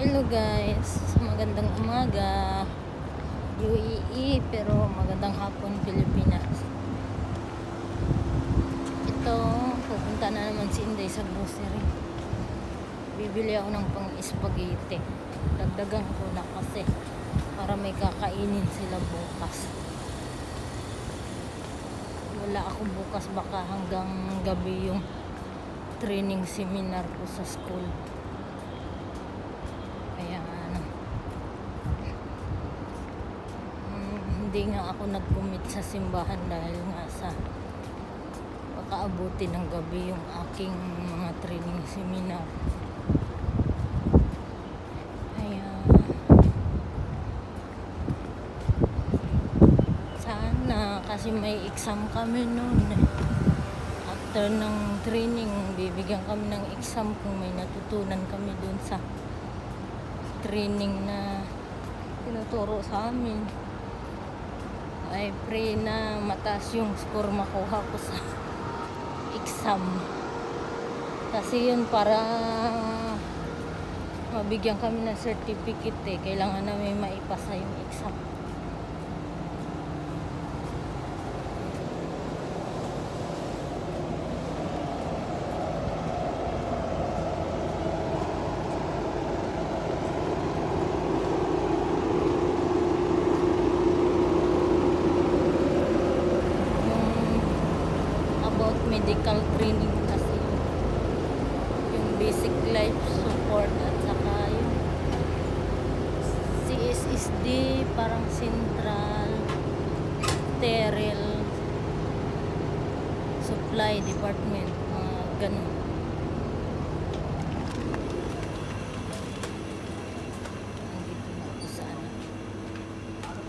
Hello guys, magandang umaga UAE, pero magandang hapon Pilipinas. Ito, pupunta na naman si Inday sa grocery. Bibili ako ng pang spaghetti. Dagdagan ko na kasi para may kakainin sila bukas. Wala ako bukas, baka hanggang gabi yung training seminar ko sa school. Kaya hindi nga ako nag-commit sa simbahan dahil nga sa baka abutin ng gabi yung aking mga training seminar. Kaya sana, kasi may exam kami noon. After ng training, bibigyan kami ng exam kung may natutunan kami dun sa training na tinuturo sa amin. I pray na mataas yung score makuha ko sa exam. Kasi yun, para mabigyan kami ng certificate kailangan namin maipasa yung exam. Medical training kasi yung basic life support at saka yung CSSD, parang central sterile supply department, mga ganun.